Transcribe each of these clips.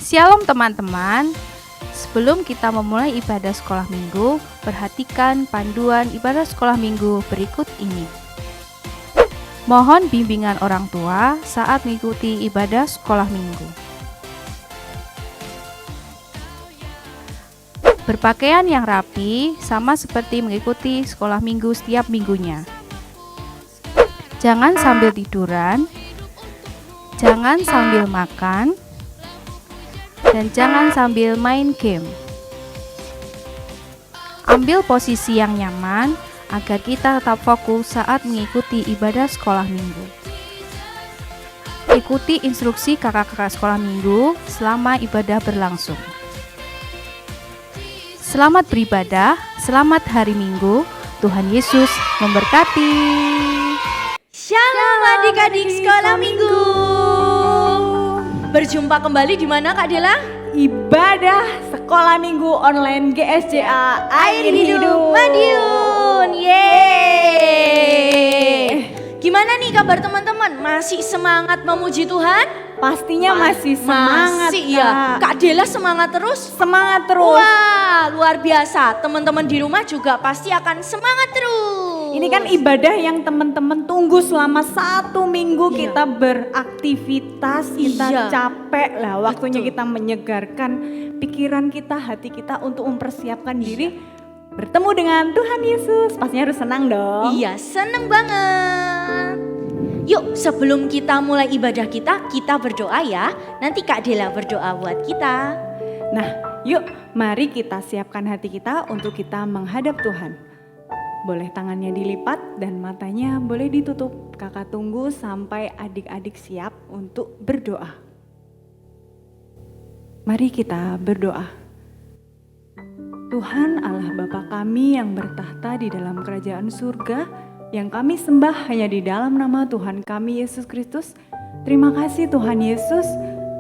Shalom teman-teman. Sebelum kita memulai ibadah sekolah minggu, perhatikan panduan ibadah sekolah minggu berikut ini. Mohon bimbingan orang tua saat mengikuti ibadah sekolah minggu. Berpakaian yang rapi sama seperti mengikuti sekolah minggu setiap minggunya. Jangan sambil tiduran, jangan sambil makan, dan jangan sambil main game. Ambil posisi yang nyaman agar kita tetap fokus saat mengikuti ibadah sekolah minggu. Ikuti instruksi kakak-kakak sekolah minggu selama ibadah berlangsung. Selamat beribadah, selamat hari Minggu. Tuhan Yesus memberkati. Shalom adik-adik sekolah minggu. Berjumpa kembali di mana Kak Dela? Ibadah sekolah minggu online GSCA Air Hidup Madiun. Yeay. Gimana nih kabar teman-teman? Masih semangat memuji Tuhan? Pastinya masih semangat. Masih ya. Kak Dela semangat terus? Semangat terus. Wah, luar biasa. Teman-teman di rumah juga pasti akan semangat terus. Ini kan ibadah yang teman-teman tunggu selama 1 minggu. Iya. Kita beraktivitas, kita Iya. capek lah. Waktunya Betul. kita menyegarkan pikiran kita, hati kita untuk mempersiapkan diri bertemu dengan Tuhan Yesus. Pastinya harus senang dong. Iya, seneng banget. Yuk, sebelum kita mulai ibadah kita berdoa ya. Nanti Kak Dela berdoa buat kita. Nah, yuk mari kita siapkan hati kita untuk kita menghadap Tuhan. Boleh tangannya dilipat dan matanya boleh ditutup. Kakak tunggu sampai adik-adik siap untuk berdoa. Mari kita berdoa. Tuhan Allah Bapa kami yang bertahta di dalam kerajaan surga, yang kami sembah hanya di dalam nama Tuhan kami Yesus Kristus. Terima kasih Tuhan Yesus,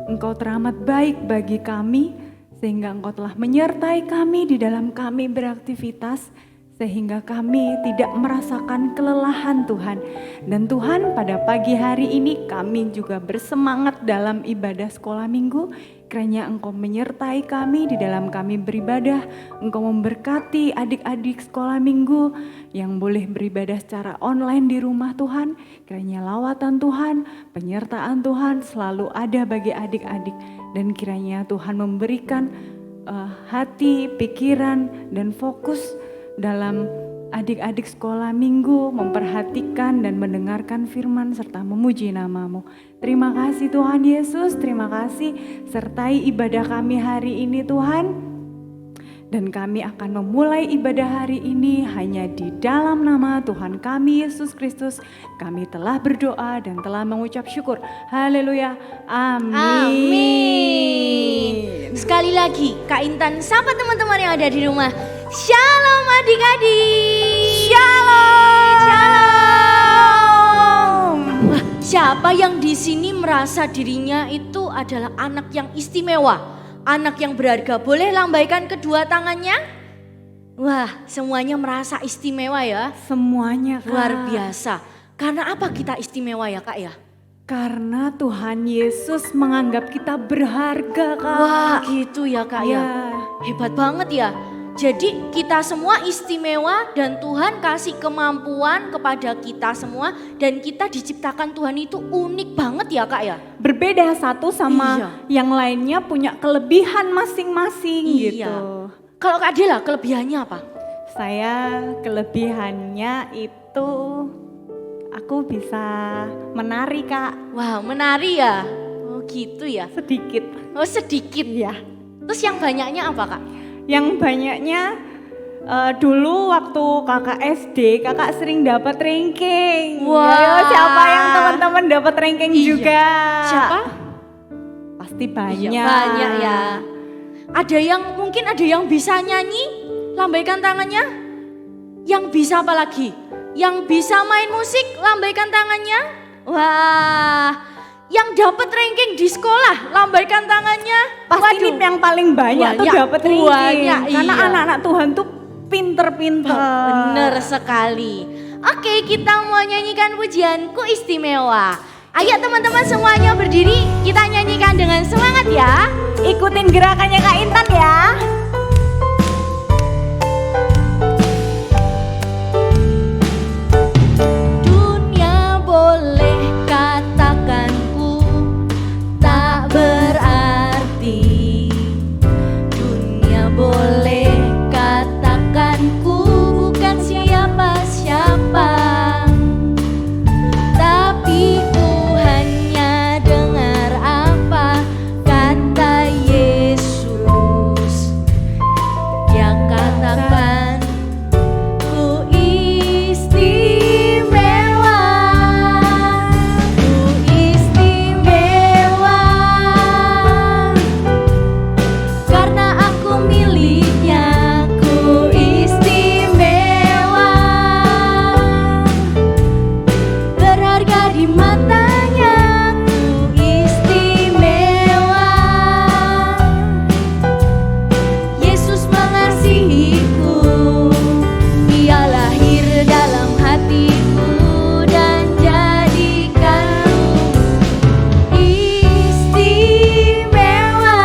Engkau teramat baik bagi kami, sehingga Engkau telah menyertai kami di dalam kami beraktivitas, sehingga kami tidak merasakan kelelahan Tuhan. Dan Tuhan, pada pagi hari ini kami juga bersemangat dalam ibadah sekolah minggu. Kiranya Engkau menyertai kami di dalam kami beribadah. Engkau memberkati adik-adik sekolah minggu yang boleh beribadah secara online di rumah Tuhan. Kiranya lawatan Tuhan, penyertaan Tuhan selalu ada bagi adik-adik. Dan kiranya Tuhan memberikan hati, pikiran, dan fokus dalam adik-adik sekolah minggu memperhatikan dan mendengarkan firman serta memuji nama-Mu. Terima kasih Tuhan Yesus, terima kasih sertai ibadah kami hari ini Tuhan. Dan kami akan memulai ibadah hari ini hanya di dalam nama Tuhan kami Yesus Kristus. Kami telah berdoa dan telah mengucap syukur. Haleluya. Amin. Amin. Sekali lagi Kak Intan sapa teman-teman yang ada di rumah. Shalom adik-adik. Shalom. Wah, siapa yang di sini merasa dirinya itu adalah anak yang istimewa? Anak yang berharga, boleh lambaikan kedua tangannya. Wah, semuanya merasa istimewa ya. Semuanya Kak. Luar biasa. Karena apa kita istimewa ya Kak ya? Karena Tuhan Yesus menganggap kita berharga Kak. Wah gitu ya Kak ya. Ya. Hebat banget ya. Jadi kita semua istimewa dan Tuhan kasih kemampuan kepada kita semua. Dan kita diciptakan Tuhan itu unik banget ya Kak ya. Berbeda satu sama Iya. yang lainnya, punya kelebihan masing-masing Iya. gitu. Kalau Kak Dela kelebihannya apa? Saya kelebihannya itu aku bisa menari Kak. Wah menari ya. Oh gitu ya. Sedikit Oh sedikit. ya. Terus yang banyaknya apa Kak? Yang banyaknya dulu waktu kakak SD, kakak sering dapat ranking. Wah. Ayo, siapa yang teman-teman dapat ranking Iya. juga? Siapa? Pasti banyak. Iya, banyak ya. Ada yang mungkin ada yang bisa nyanyi, lambaikan tangannya. Yang bisa apa lagi? Yang bisa main musik, lambaikan tangannya. Wah, yang dapat ranking di sekolah, lambaikan tangannya. Pasti Waduh. yang paling banyak tuh Banyak, dapat ranking. banyak, Karena iya. anak-anak Tuhan tuh pinter-pinter. Bener sekali. Oke, kita mau nyanyikan pujianku istimewa. Ayo teman-teman semuanya berdiri, kita nyanyikan dengan semangat ya. Ikutin gerakannya Kak Intan ya. Dunia boleh katakan ku tak berarti. Dunia boleh katakan ku bukan siapa-siapa. Tapi ku hanya dengar apa kata Yesus. Dia katakan ku istimewa. Ku istimewa karena aku miliknya. Ku istimewa berharga di matanya. Ku istimewa Yesus mengasihiku. Dia lahir dalam hatiku dan jadikanku istimewa.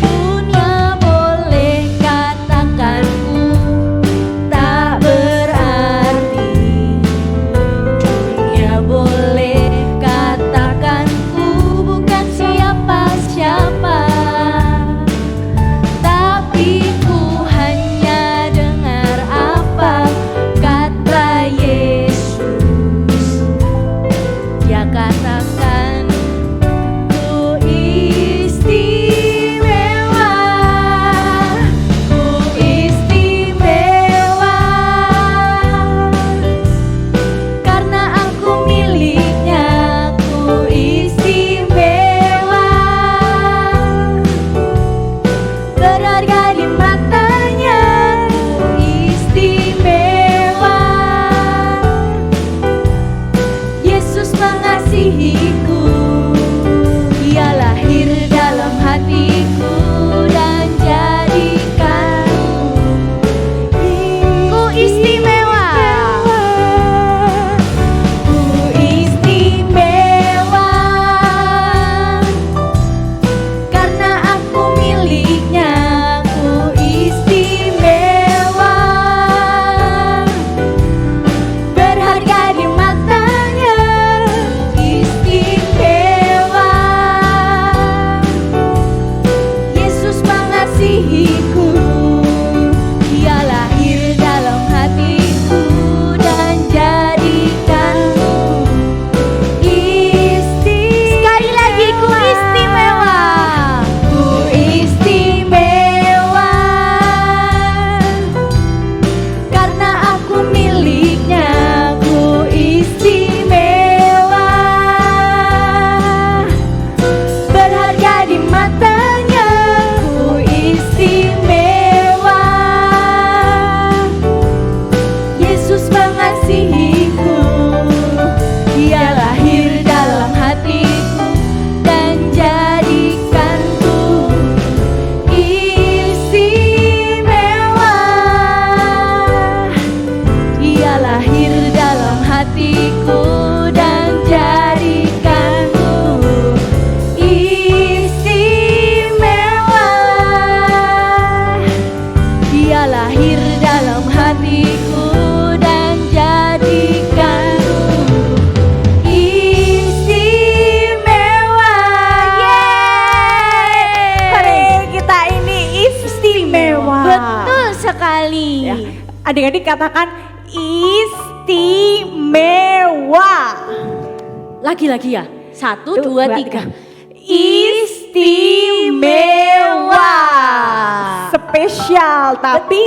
Dunia boleh katakan ku tak berarti. Dunia boleh katakan ku bukan siapa-siapa. Tapi ku hanya dengar apa kata Yesus. Dia katakan ku istimewa. Ku istimewa karena aku miliknya. Ku istimewa berharga di matanya. Ku istimewa Yesus mengasihiku. Dia lahir dalam hatiku dan jadikanku ku istimewa. Ku istimewa karena aku miliknya. Ku istimewa berharga di matanya. Ku istimewa Yesus mengasihiku. Dia lahir dalam hatiku dan jadikanku sekali lagi ku istimewa. Ku istimewa karena aku miliknya. Ku istimewa berharga di matanya. Ku istimewa Yesus mengasihiku. Dia lahir dalam hatiku dan jadikanku istimewa. Dia lahir dalam hatiku dan jadikanku istimewa. Dia lahir dalam hatiku dan jadikanku istimewa. Yeay! Hari kita ini istimewa. Betul sekali. Ya, adik-adik katakan istimewa. Lagi-lagi ya. 1, 2, 3. Istimewa. Spesial tapi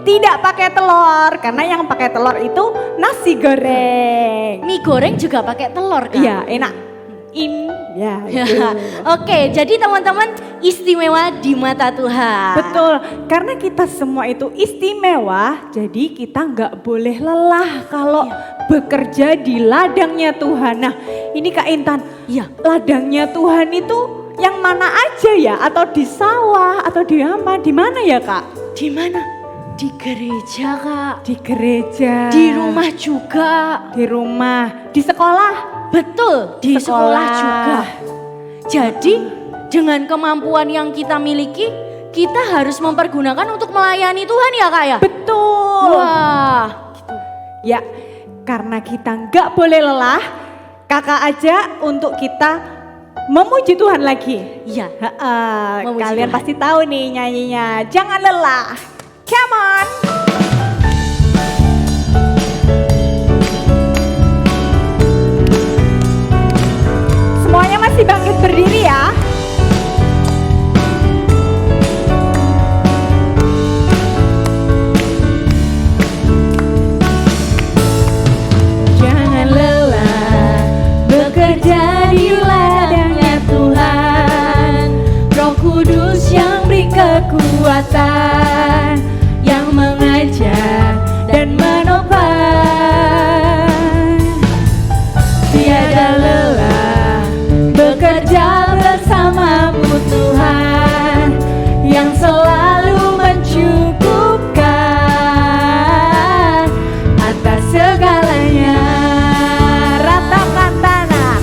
tidak pakai telur karena yang pakai telur itu nasi goreng. Mie goreng juga pakai telur kan? Iya, enak. Ya, itu. Oke, jadi teman-teman istimewa di mata Tuhan. Betul, karena kita semua itu istimewa, jadi kita nggak boleh lelah kalau bekerja di ladangnya Tuhan. Nah, ini Kak Intan, Iya. ladangnya Tuhan itu yang mana aja ya? Atau di sawah atau di apa? Di mana ya Kak? Di mana? Di gereja Kak. Di gereja. Di rumah juga. Di rumah. Di sekolah. Betul, di sekolah juga. Jadi dengan kemampuan yang kita miliki, kita harus mempergunakan untuk melayani Tuhan ya Kak ya? Betul. Wah. Ya, karena kita nggak boleh lelah, kakak aja untuk kita memuji Tuhan lagi. Iya. Memuji Kalian Tuhan. pasti tahu nih nyanyinya. Jangan lelah. Come on. Semuanya masih bangkit berdiri ya. Jangan lelah bekerja di ladangnya Tuhan. Roh Kudus yang beri kekuatan, yang mengajar dan menopang. Tiada lelah bekerja bersamamu Tuhan, yang selalu mencukupkan atas segalanya. Ratakan tanah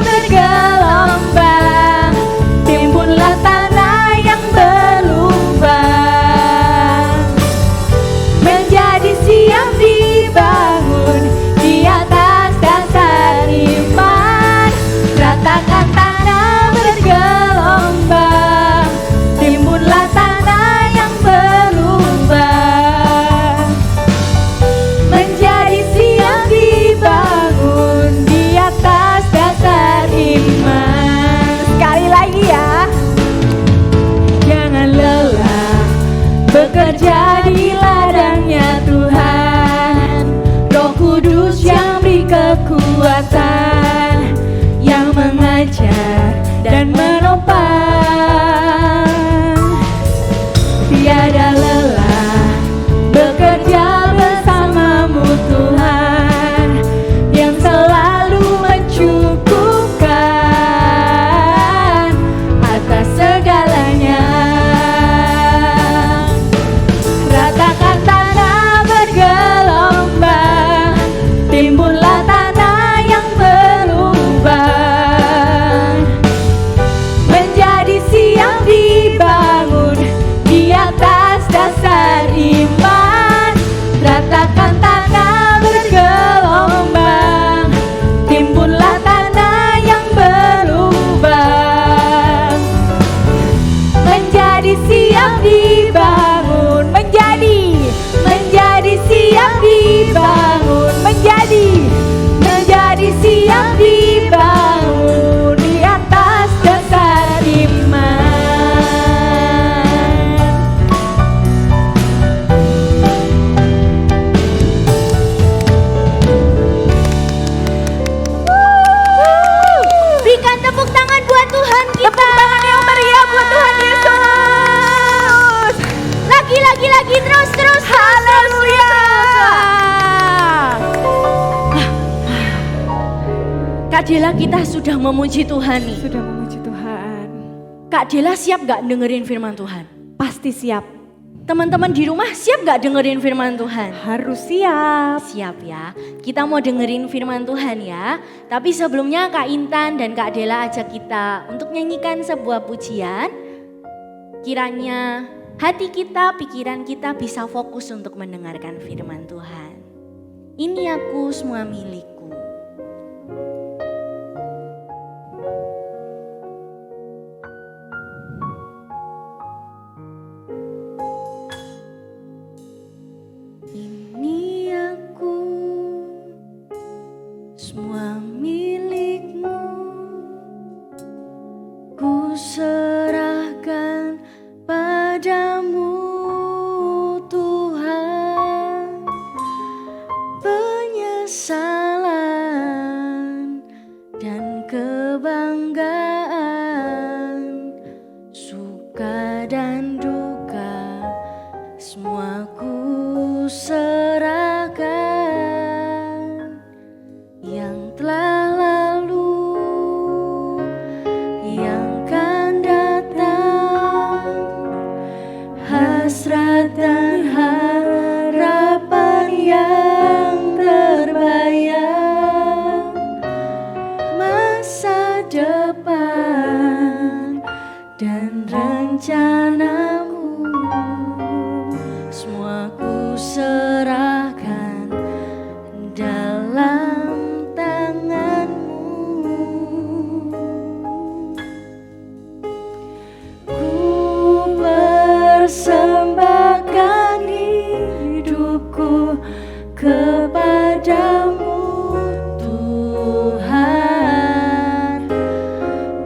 bergelombang, timbunlah tanah yang berlubang, menjadi siap dibangun di atas dasar iman. Ratakan tanah bergelombang, timbunlah tanah yang berlubang, menjadi siap dibangun di atas dasar iman. Sekali lagi ya. Jangan lelah bekerja di ladangnya Tuhan. Roh Kudus yang beri kekuatan, yang mengajar dan menopang. Tiada lelah bekerja bersamamu Tuhan, yang selalu mencukupkan atas segalanya. Ratakan tanah bergelombang, timbunlah tanah yang berlubang, menjadi siap dibangun di atas dasar iman. Ratakan tanah bergelombang, timbunlah tanah yang berlubang, menjadi siap dibangun, menjadi siap dibangun, menjadi siap dibangun di atas dasar iman. Berikan tepuk tangan buat Tuhan kita. Tepuk tangan yang meriah buat Tuhan Yesus. Lagi, terus. Haleluya. Kak Dela, kita sudah memuji Tuhan nih. Sudah memuji Tuhan. Kak Dela siap gak dengerin firman Tuhan? Pasti siap. Teman-teman di rumah siap gak dengerin firman Tuhan? Harus siap. Siap ya, kita mau dengerin firman Tuhan ya. Tapi sebelumnya Kak Intan dan Kak Dela ajak kita untuk nyanyikan sebuah pujian. Kiranya hati kita, pikiran kita bisa fokus untuk mendengarkan firman Tuhan. Ini aku semua milikku. Ini aku semua milikmu, ku serahkan padamu Tuhan. Penyesalan dan harapan yang terbayang, masa depan dan rencanamu, semua ku serahkan dalam tanganmu. Ku persembahkan hidupku kepadamu, Tuhan,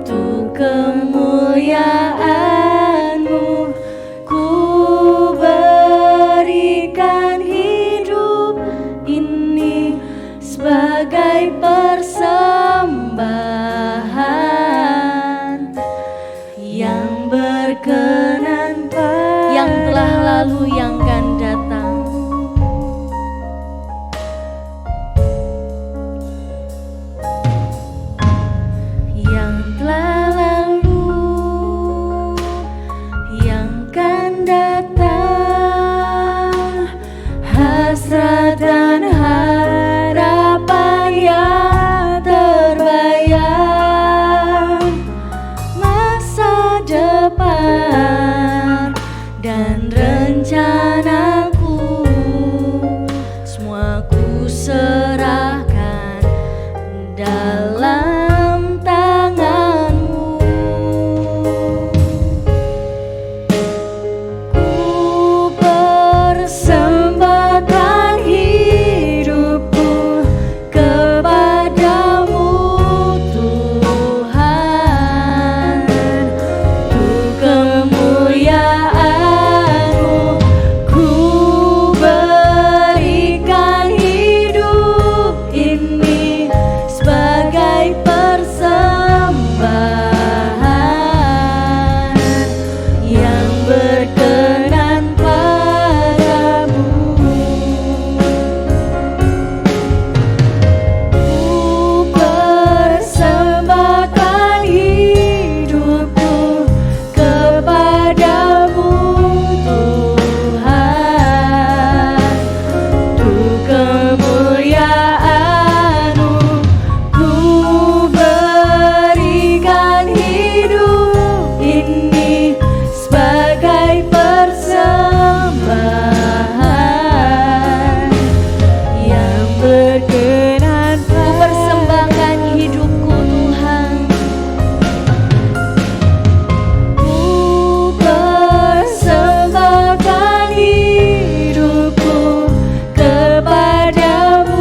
untuk kemuliaan-Mu. Ku berikan hidup ini sebagai persembahan yang berkenan yang telah lalu, yang akan datang. Yang telah lalu, yang akan datang, hasrat dan harapan yang terbayang, masa depan dan rencanaku, semua ku serahkan dalam tanganmu. Ku persembahkan hidupku kepadamu, Tuhan, untuk kemuliaan-Mu. Ku berikan hidup ini sebagai persembahan yang berkenan padamu. Ku persembahkan hidupku kepadamu, Tuhan, untuk kemuliaan-Mu. Ku berikan hidup ini sebagai persembahan yang berkenan. Ku persembahkan hidupku, Tuhan. Ku persembahkan hidupku kepadamu,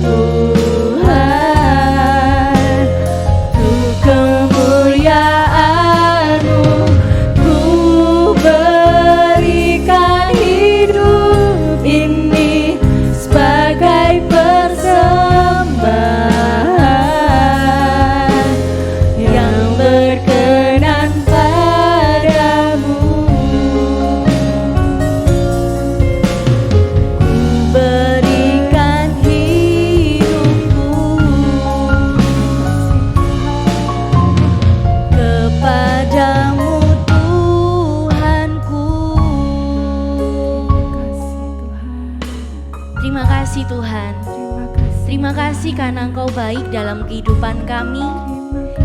Tuhan, untuk kemuliaan-Mu. Ku berikan hidup ini sebagai persembahan yang berkenan padamu. Ku berikan hidupku kepadamu, Tuhanku. Terima kasih Tuhan. Terima kasih karena Engkau baik dalam kehidupan kami.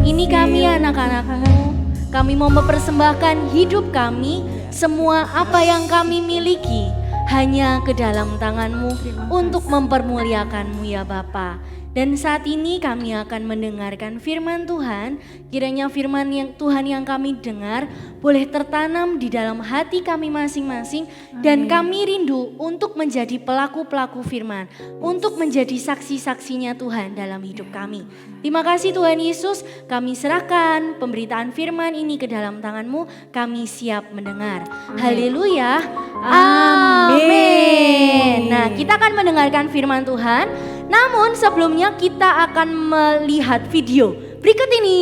Ini kami anak-anak-Mu. Kami mau mempersembahkan hidup kami, semua apa yang kami miliki hanya ke dalam tangan-Mu untuk mempermuliakan-Mu ya Bapa. Dan saat ini kami akan mendengarkan firman Tuhan. Kiranya firman yang Tuhan yang kami dengar boleh tertanam di dalam hati kami masing-masing. Dan kami rindu untuk menjadi pelaku-pelaku firman, untuk menjadi saksi-saksinya Tuhan dalam hidup kami. Terima kasih Tuhan Yesus, kami serahkan pemberitaan firman ini ke dalam tangan-Mu. Kami siap mendengar. Haleluya. Amin. Nah, kita akan mendengarkan firman Tuhan. Namun sebelumnya kita akan melihat video berikut ini.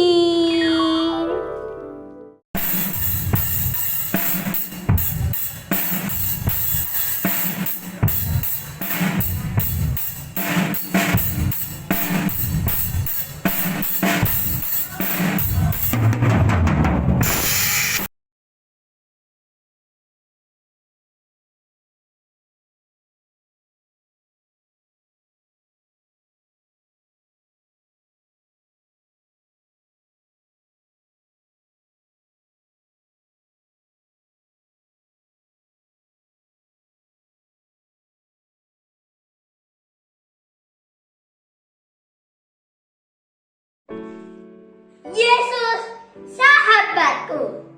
Yesus, sahabatku.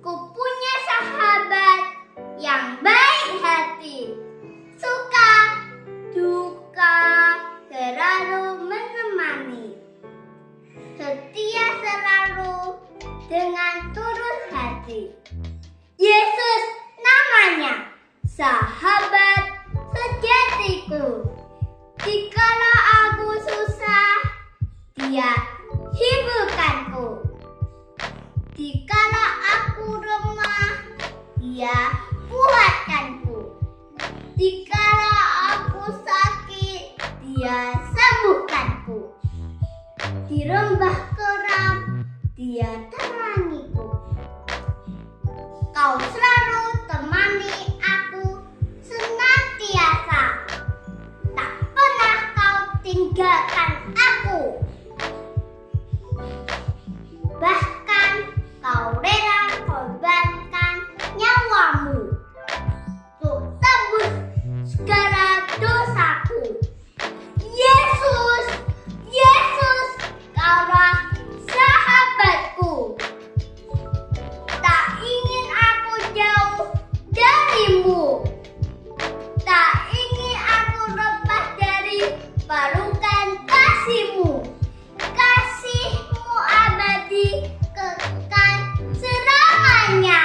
Ku punya sahabat yang baik hati, suka duka selalu menemani, setia selalu dengan tulus hati. Yesus namanya, sahabat sejatiku. Jikalau aku susah, Dia hiburkanku. Jikalau aku lemah, Dia kuatkanku. Jikalau aku sakit, Dia sembuhkanku. Di lembah keram, Dia terangiku. Kau selalu temani aku senantiasa. Tak pernah kau tinggalkan aku. Bahkan kau rela korbankan nyawamu untuk tebus segala dosaku. Yesus, Yesus, kaulah sahabatku. Tak ingin aku jauh darimu. Tak ingin aku lepas dari pelukan kasih-Mu. Kasih-Mu abadi kekal selamanya.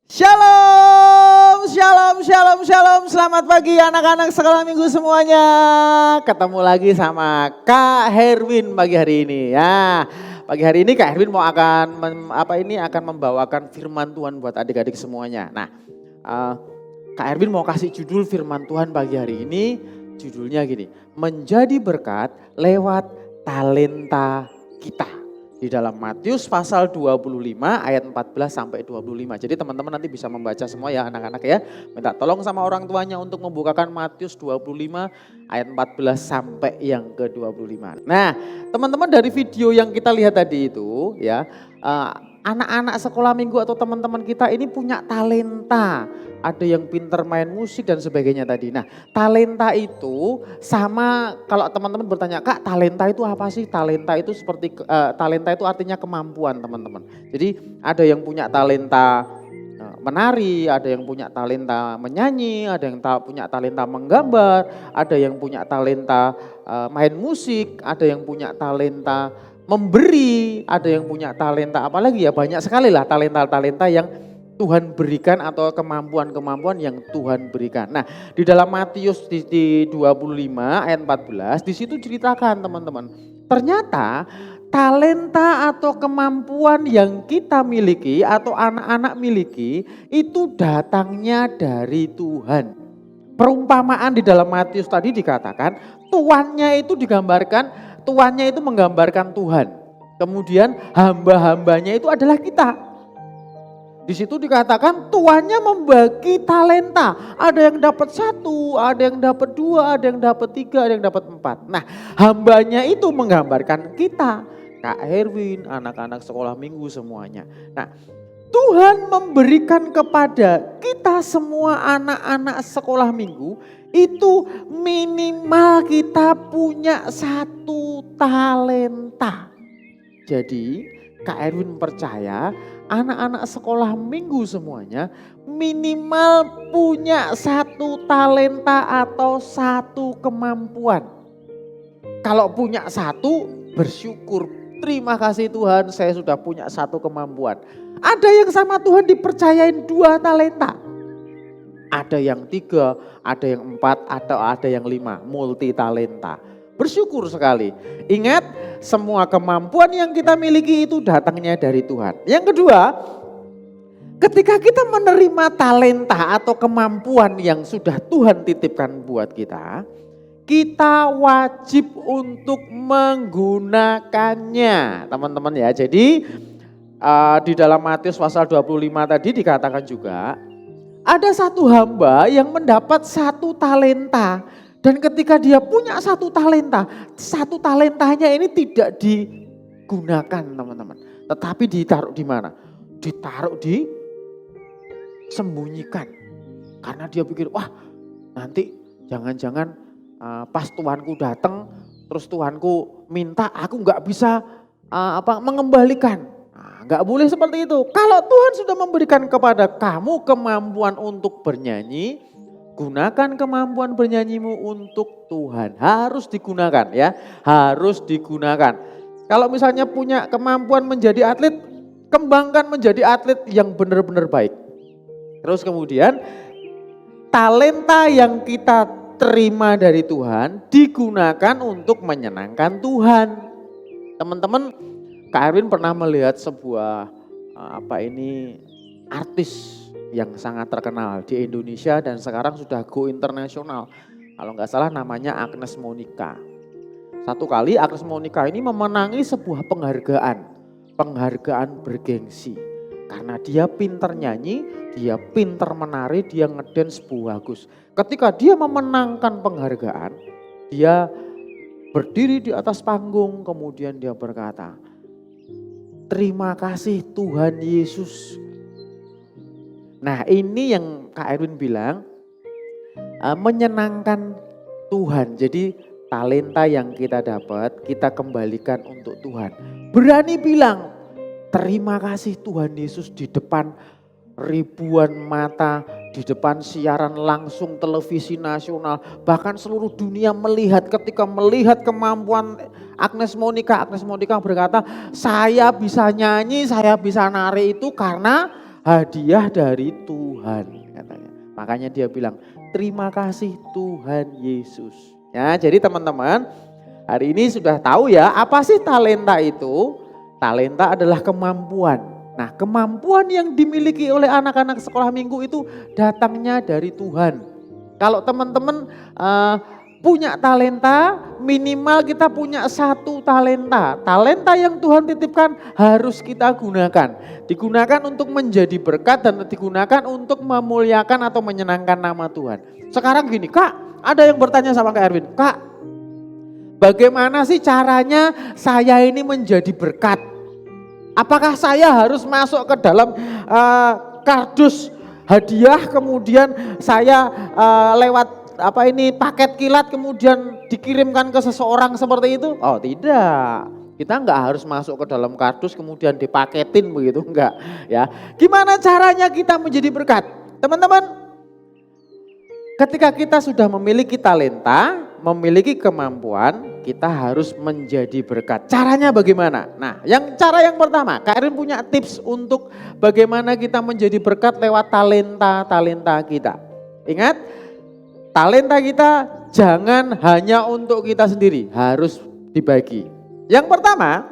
Shalom, shalom, shalom, shalom. Selamat pagi anak-anak sekolah minggu semuanya. Ketemu lagi sama Kak Herwin pagi hari ini ya. Pagi hari ini Kak Herwin mau akan membawakan firman Tuhan buat adik-adik semuanya. Nah, Kak Herwin mau kasih judul firman Tuhan pagi hari ini. Judulnya gini, menjadi berkat lewat talenta kita. Di dalam Matius pasal 25 ayat 14 sampai 25. Jadi teman-teman nanti bisa membaca semua ya anak-anak ya. Minta tolong sama orang tuanya untuk membukakan Matius 25 ayat 14 sampai yang ke-25. Nah, teman-teman dari video yang kita lihat tadi itu ya, anak-anak sekolah minggu atau teman-teman kita ini punya talenta. Ada yang pinter main musik dan sebagainya tadi. Nah, talenta itu sama kalau teman-teman bertanya, Kak, talenta itu apa sih? Talenta itu talenta itu artinya kemampuan, teman-teman. Jadi ada yang punya talenta menari, ada yang punya talenta menyanyi, ada yang punya talenta menggambar, ada yang punya talenta main musik, ada yang punya talenta memberi, ada yang punya talenta apalagi ya, banyak sekali lah talenta-talenta yang Tuhan berikan atau kemampuan-kemampuan yang Tuhan berikan. Nah, di dalam Matius di 25 ayat 14 di situ ceritakan teman-teman Ternyata talenta atau kemampuan yang kita miliki atau anak-anak miliki itu datangnya dari Tuhan. Perumpamaan di dalam Matius tadi dikatakan tuannya itu menggambarkan Tuhan. Kemudian hamba-hambanya itu adalah kita. Di situ dikatakan tuannya membagi talenta. Ada yang dapat 1, ada yang dapat 2, ada yang dapat 3, ada yang dapat 4. Nah, hambanya itu menggambarkan kita. Kak Herwin, anak-anak sekolah minggu semuanya. Nah, Tuhan memberikan kepada kita semua anak-anak sekolah minggu itu minimal kita punya 1 talenta. Jadi Kak Erwin percaya anak-anak sekolah minggu semuanya minimal punya 1 talenta atau 1 kemampuan. Kalau punya 1 bersyukur, terima kasih Tuhan saya sudah punya 1 kemampuan. Ada yang sama Tuhan dipercayain 2 talenta. Ada yang 3, ada yang 4, atau ada yang 5, multi talenta. Bersyukur sekali. Ingat, semua kemampuan yang kita miliki itu datangnya dari Tuhan. Yang kedua, ketika kita menerima talenta atau kemampuan yang sudah Tuhan titipkan buat kita, kita wajib untuk menggunakannya. Teman-teman ya, jadi di dalam Matius pasal 25 tadi dikatakan juga, ada 1 hamba yang mendapat 1 talenta. Dan ketika dia punya 1 talenta, 1 talentanya ini tidak digunakan teman-teman. Tetapi ditaruh di mana? Ditaruh disembunyikan. Karena dia pikir, wah nanti jangan-jangan pas Tuhanku datang, terus Tuhanku minta aku nggak bisa mengembalikan. Nah, nggak boleh seperti itu. Kalau Tuhan sudah memberikan kepada kamu kemampuan untuk bernyanyi, gunakan kemampuan bernyanyimu untuk Tuhan. Harus digunakan ya, harus digunakan. Kalau misalnya punya kemampuan menjadi atlet, kembangkan menjadi atlet yang benar-benar baik. Terus kemudian talenta yang kita terima dari Tuhan digunakan untuk menyenangkan Tuhan. Teman-teman, Kak Erwin pernah melihat sebuah artis yang sangat terkenal di Indonesia dan sekarang sudah go internasional. Kalau nggak salah namanya Agnes Monica. Satu kali Agnes Monica ini memenangi sebuah penghargaan bergengsi. Karena dia pinter nyanyi, dia pinter menari, dia ngedance bagus. Ketika dia memenangkan penghargaan, dia berdiri di atas panggung kemudian dia berkata, terima kasih Tuhan Yesus. Nah ini yang Kak Erwin bilang menyenangkan Tuhan. Jadi talenta yang kita dapat kita kembalikan untuk Tuhan. Berani bilang terima kasih Tuhan Yesus di depan ribuan mata, di depan siaran langsung televisi nasional. Bahkan seluruh dunia melihat, ketika melihat kemampuan Agnes Monica berkata saya bisa nyanyi, saya bisa nari itu karena hadiah dari Tuhan katanya. Makanya dia bilang terima kasih Tuhan Yesus. Ya, jadi teman-teman hari ini sudah tahu ya apa sih talenta itu? Talenta adalah kemampuan. Nah kemampuan yang dimiliki oleh anak-anak sekolah minggu itu datangnya dari Tuhan. Kalau teman-teman punya talenta, minimal kita punya 1 talenta. Talenta yang Tuhan titipkan harus kita gunakan. Digunakan untuk menjadi berkat dan digunakan untuk memuliakan atau menyenangkan nama Tuhan. Sekarang gini Kak, ada yang bertanya sama Kak Erwin, Kak bagaimana sih caranya saya ini menjadi berkat? Apakah saya harus masuk ke dalam kardus hadiah kemudian saya lewat paket kilat kemudian dikirimkan ke seseorang seperti itu? Oh tidak, kita enggak harus masuk ke dalam kardus kemudian dipaketin begitu, enggak ya. Gimana caranya kita menjadi berkat? Teman-teman, ketika kita sudah memiliki talenta, memiliki kemampuan, kita harus menjadi berkat. Caranya bagaimana? Nah, cara yang pertama, Kak Erin punya tips untuk bagaimana kita menjadi berkat lewat talenta kita. Ingat, talenta kita jangan hanya untuk kita sendiri, harus dibagi. Yang pertama,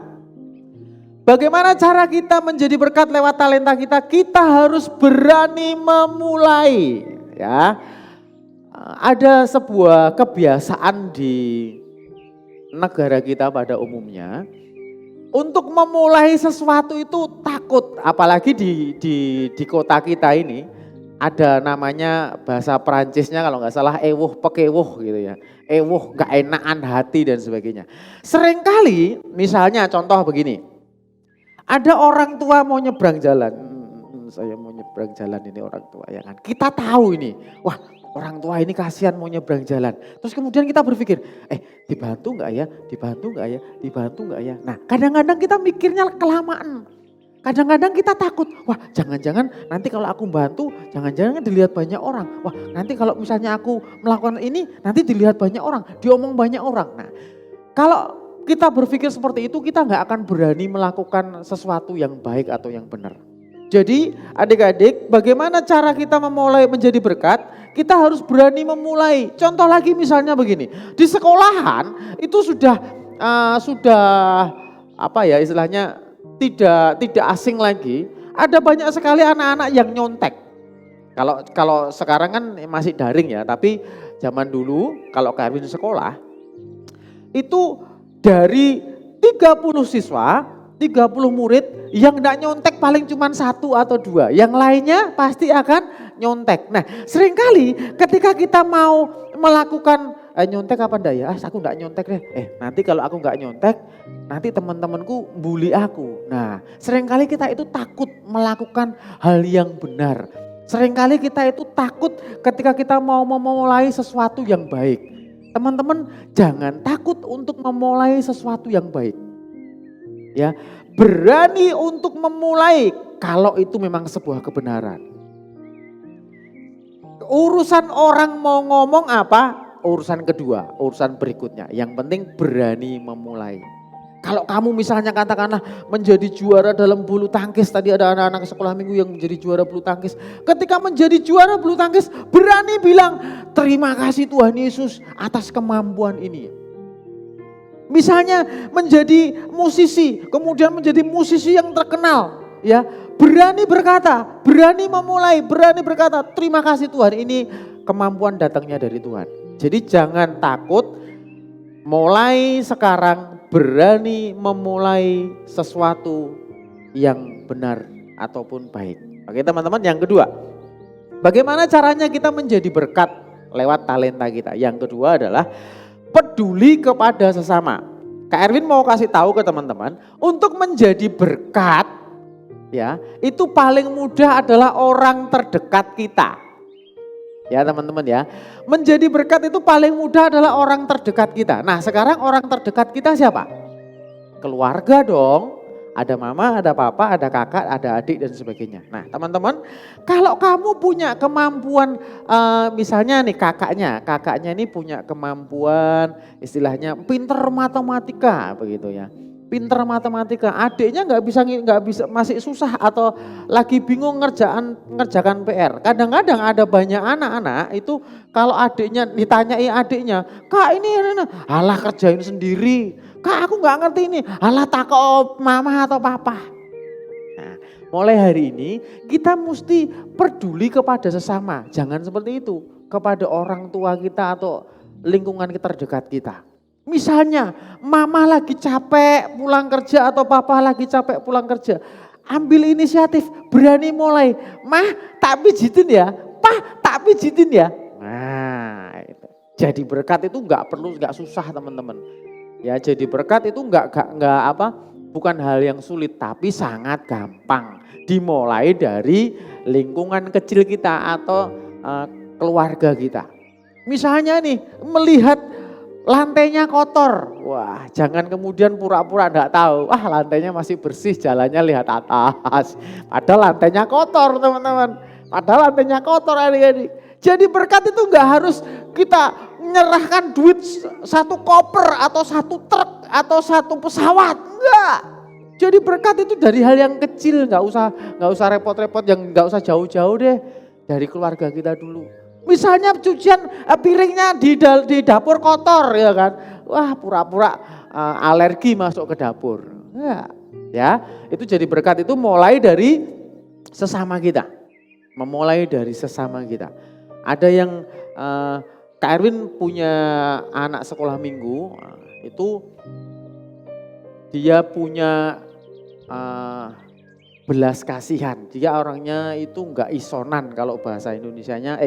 bagaimana cara kita menjadi berkat lewat talenta kita? Kita harus berani memulai, ya. Ada sebuah kebiasaan di negara kita pada umumnya, untuk memulai sesuatu itu takut, apalagi di kota kita ini ada namanya bahasa Perancisnya kalau nggak salah ewuh pekewuh gitu ya, ewuh gak enakan hati dan sebagainya. Seringkali misalnya contoh begini, ada orang tua mau nyebrang jalan, saya mau nyebrang jalan ini orang tua ya kan, kita tahu ini, wah orang tua ini kasihan mau nyebrang jalan. Terus kemudian kita berpikir, dibantu nggak ya, dibantu nggak ya, dibantu nggak ya. Nah kadang-kadang kita mikirnya kelamaan. Kadang-kadang kita takut, wah jangan-jangan nanti kalau aku bantu, jangan-jangan dilihat banyak orang. Wah nanti kalau misalnya aku melakukan ini, nanti dilihat banyak orang, diomong banyak orang. Nah kalau kita berpikir seperti itu, kita nggak akan berani melakukan sesuatu yang baik atau yang benar. Jadi adik-adik, bagaimana cara kita memulai menjadi berkat? Kita harus berani memulai. Contoh lagi misalnya begini, di sekolahan itu sudah apa ya istilahnya tidak asing lagi. Ada banyak sekali anak-anak yang nyontek. Kalau sekarang kan masih daring ya, tapi zaman dulu kalau Kak Erwin sekolah itu dari 30 siswa, 30 murid yang enggak nyontek paling cuma 1 atau 2. Yang lainnya pasti akan nyontek. Nah seringkali ketika kita mau melakukan nyontek apa enggak ya? Aku enggak nyontek deh. Nanti kalau aku enggak nyontek, nanti teman-temanku bully aku. Nah seringkali kita itu takut melakukan hal yang benar. Seringkali kita itu takut ketika kita mau memulai sesuatu yang baik. Teman-teman jangan takut untuk memulai sesuatu yang baik. Ya, berani untuk memulai kalau itu memang sebuah kebenaran. Urusan orang mau ngomong apa? Urusan kedua, urusan berikutnya. Yang penting berani memulai. Kalau kamu misalnya katakanlah menjadi juara dalam bulu tangkis, tadi ada anak-anak sekolah minggu yang menjadi juara bulu tangkis. Ketika menjadi juara bulu tangkis, berani bilang terima kasih Tuhan Yesus atas kemampuan ini. Misalnya menjadi musisi, kemudian menjadi musisi yang terkenal, ya berani berkata, berani memulai, berani berkata terima kasih Tuhan, ini kemampuan datangnya dari Tuhan. Jadi jangan takut, mulai sekarang berani memulai sesuatu yang benar ataupun baik. Oke teman-teman, yang kedua, bagaimana caranya kita menjadi berkat lewat talenta kita? Yang kedua adalah peduli kepada sesama. Kak Erwin mau kasih tahu ke teman-teman, untuk menjadi berkat ya, itu paling mudah adalah orang terdekat kita. Ya teman-teman ya, menjadi berkat itu paling mudah adalah orang terdekat kita. Nah sekarang orang terdekat kita siapa? Keluarga dong. Ada mama, ada papa, ada kakak, ada adik dan sebagainya. Nah teman-teman, kalau kamu punya kemampuan, misalnya nih kakaknya ini punya kemampuan istilahnya pinter matematika begitu ya. Pinter matematika, adiknya nggak bisa masih susah atau lagi bingung ngerjakan PR. Kadang-kadang ada banyak anak-anak itu kalau adiknya ditanyai adiknya, kak ini alah kerjain sendiri. Kak aku gak ngerti ini, alah takut mama atau papa. Nah, mulai hari ini kita mesti peduli kepada sesama. Jangan seperti itu kepada orang tua kita atau lingkungan terdekat kita. Misalnya mama lagi capek pulang kerja atau papa lagi capek pulang kerja. Ambil inisiatif, berani mulai. Mah tak pijitin ya, pah tak pijitin ya. Nah itu. Jadi berkat itu gak susah teman-teman. Ya jadi berkat itu bukan hal yang sulit tapi sangat gampang. Dimulai dari lingkungan kecil kita atau keluarga kita. Misalnya nih melihat lantainya kotor. Wah jangan kemudian pura-pura enggak tahu. Wah lantainya masih bersih, jalannya lihat atas. Padahal lantainya kotor teman-teman. Padahal lantainya kotor adik-adik. Jadi berkat itu enggak harus kita menyerahkan duit 1 koper atau 1 truk atau 1 pesawat, enggak. Jadi berkat itu dari hal yang kecil, enggak usah repot-repot, yang enggak usah jauh-jauh deh, dari keluarga kita dulu. Misalnya cucian piringnya di dapur kotor ya kan, wah pura-pura alergi masuk ke dapur. Enggak. Ya, itu jadi berkat itu mulai dari sesama kita. Memulai dari sesama kita. Ada yang Kak Erwin punya anak sekolah minggu, itu dia punya belas kasihan. Dia orangnya itu enggak isonan kalau bahasa Indonesianya,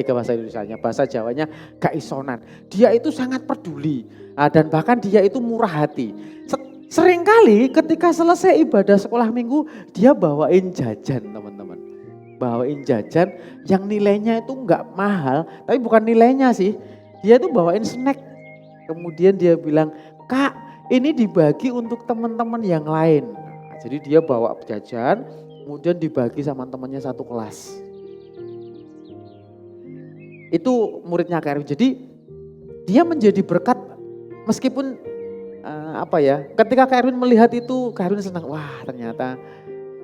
bahasa Jawanya enggak isonan. Dia itu sangat peduli dan bahkan dia itu murah hati. Seringkali ketika selesai ibadah sekolah minggu, dia bawain jajan teman-teman. Bawain jajan yang nilainya itu enggak mahal, tapi bukan nilainya sih. Dia itu bawain snack. Kemudian dia bilang, "Kak, ini dibagi untuk teman-teman yang lain." Nah, jadi dia bawa jajan, kemudian dibagi sama temannya satu kelas. Itu muridnya Kak Erwin. Jadi dia menjadi berkat meskipun ketika Kak Erwin melihat itu, Kak Erwin senang. Wah, ternyata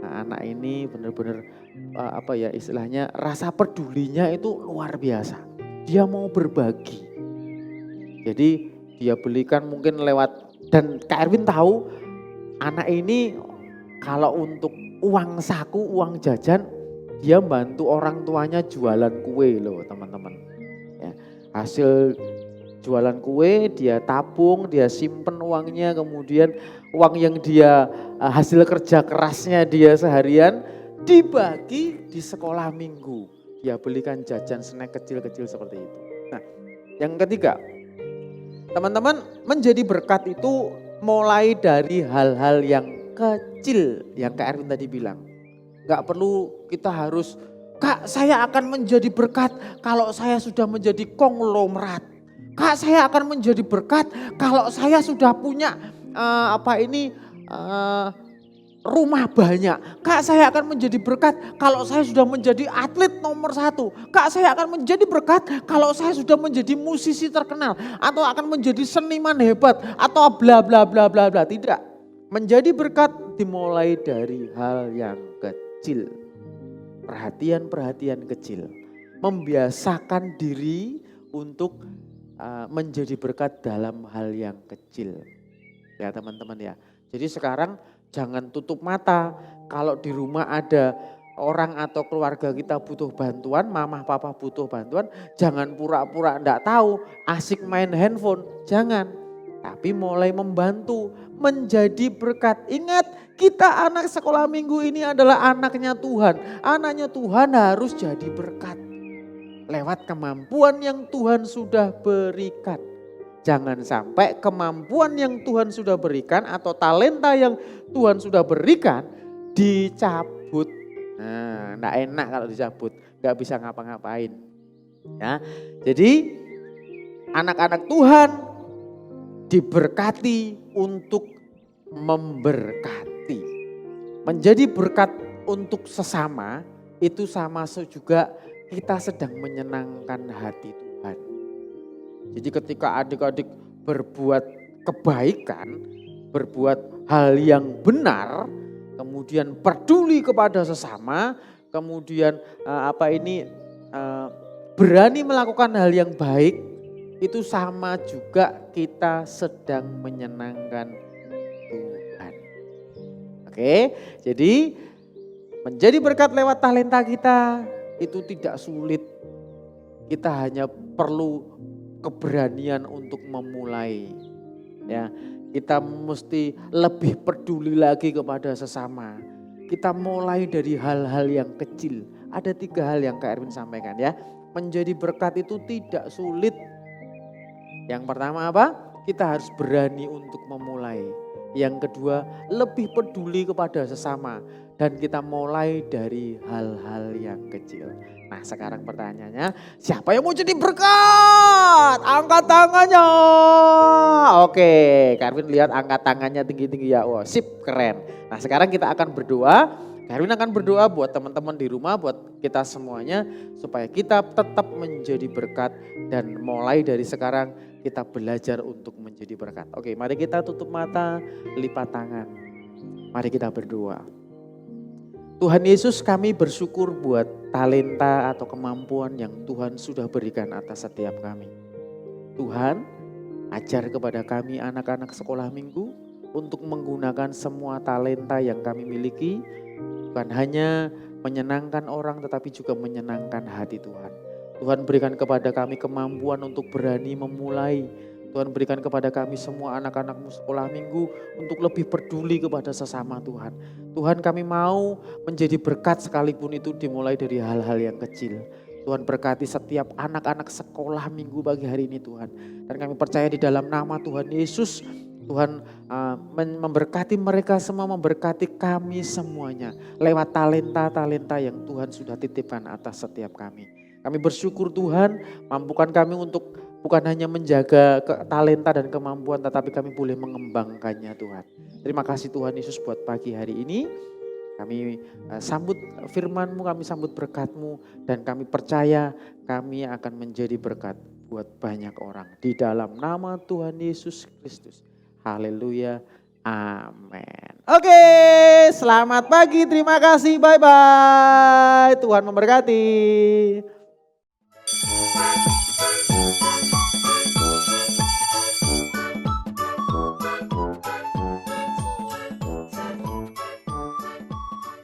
anak ini benar-benar istilahnya rasa pedulinya itu luar biasa. Dia mau berbagi. Jadi dia belikan mungkin lewat, dan Kak Erwin tahu anak ini kalau untuk uang saku, uang jajan, dia bantu orang tuanya jualan kue loh teman-teman. Ya, hasil jualan kue, dia tabung, dia simpen uangnya, kemudian uang yang dia hasil kerja kerasnya dia seharian dibagi di sekolah minggu. Dia belikan jajan snack kecil-kecil seperti itu. Nah, yang ketiga, teman-teman, menjadi berkat itu mulai dari hal-hal yang kecil yang Kak Erwin tadi bilang. Gak perlu kita harus, "Kak, saya akan menjadi berkat kalau saya sudah menjadi konglomerat. Kak, saya akan menjadi berkat kalau saya sudah punya rumah banyak. Kak, saya akan menjadi berkat kalau saya sudah menjadi atlet nomor 1. Kak, saya akan menjadi berkat kalau saya sudah menjadi musisi terkenal. Atau akan menjadi seniman hebat. Atau bla bla bla bla bla." Tidak. Menjadi berkat dimulai dari hal yang kecil. Perhatian-perhatian kecil. Membiasakan diri untuk menjadi berkat dalam hal yang kecil. Ya teman-teman ya. Jadi sekarang jangan tutup mata. Kalau di rumah ada orang atau keluarga kita butuh bantuan, mama papa butuh bantuan, jangan pura-pura enggak tahu, asik main handphone, jangan. Tapi mulai membantu, menjadi berkat. Ingat, kita anak sekolah minggu ini adalah anaknya Tuhan. Anaknya Tuhan harus jadi berkat. Lewat kemampuan yang Tuhan sudah berikan. Jangan sampai kemampuan yang Tuhan sudah berikan atau talenta yang Tuhan sudah berikan dicabut. Nah, enggak enak kalau dicabut, enggak bisa ngapa-ngapain. Ya. Jadi anak-anak Tuhan diberkati untuk memberkati. Menjadi berkat untuk sesama itu sama juga kita sedang menyenangkan hati Tuhan. Jadi ketika adik-adik berbuat kebaikan, berbuat hal yang benar, kemudian peduli kepada sesama, kemudian berani melakukan hal yang baik, itu sama juga kita sedang menyenangkan Tuhan. Oke, jadi menjadi berkat lewat talenta kita itu tidak sulit. Kita hanya perlu keberanian untuk memulai. Ya, kita mesti lebih peduli lagi kepada sesama. Kita mulai dari hal-hal yang kecil. Ada 3 hal yang Kak Erwin sampaikan ya. Menjadi berkat itu tidak sulit. Yang pertama apa? Kita harus berani untuk memulai. Yang kedua, lebih peduli kepada sesama. Dan kita mulai dari hal-hal yang kecil. Nah sekarang pertanyaannya, siapa yang mau jadi berkat? Angkat tangannya. Oke, Karwin lihat angkat tangannya tinggi-tinggi ya. Wah, sip, keren. Nah sekarang kita akan berdoa. Karwin akan berdoa buat teman-teman di rumah, buat kita semuanya. Supaya kita tetap menjadi berkat. Dan mulai dari sekarang kita belajar untuk menjadi berkat. Oke, mari kita tutup mata, lipat tangan. Mari kita berdoa. Tuhan Yesus, kami bersyukur buat talenta atau kemampuan yang Tuhan sudah berikan atas setiap kami. Tuhan, Ajar kepada kami anak-anak sekolah minggu untuk menggunakan semua talenta yang kami miliki, bukan hanya menyenangkan orang tetapi juga menyenangkan hati Tuhan. Tuhan berikan kepada kami kemampuan untuk berani memulai. Tuhan berikan kepada kami semua anak-anakmu sekolah minggu untuk lebih peduli kepada sesama Tuhan. Tuhan, kami mau menjadi berkat sekalipun itu dimulai dari hal-hal yang kecil. Tuhan berkati setiap anak-anak sekolah minggu pagi hari ini Tuhan. Dan kami percaya di dalam nama Tuhan Yesus, Tuhan memberkati mereka semua, memberkati kami semuanya. Lewat talenta-talenta yang Tuhan sudah titipkan atas setiap kami. Kami bersyukur Tuhan, mampukan kami untuk bukan hanya menjaga talenta dan kemampuan, tetapi kami boleh mengembangkannya Tuhan. Terima kasih Tuhan Yesus buat pagi hari ini. Kami sambut firman-Mu, kami sambut berkat-Mu, dan kami percaya kami akan menjadi berkat buat banyak orang. Di dalam nama Tuhan Yesus Kristus. Haleluya. Amin. Oke, selamat pagi, terima kasih, bye-bye. Tuhan memberkati.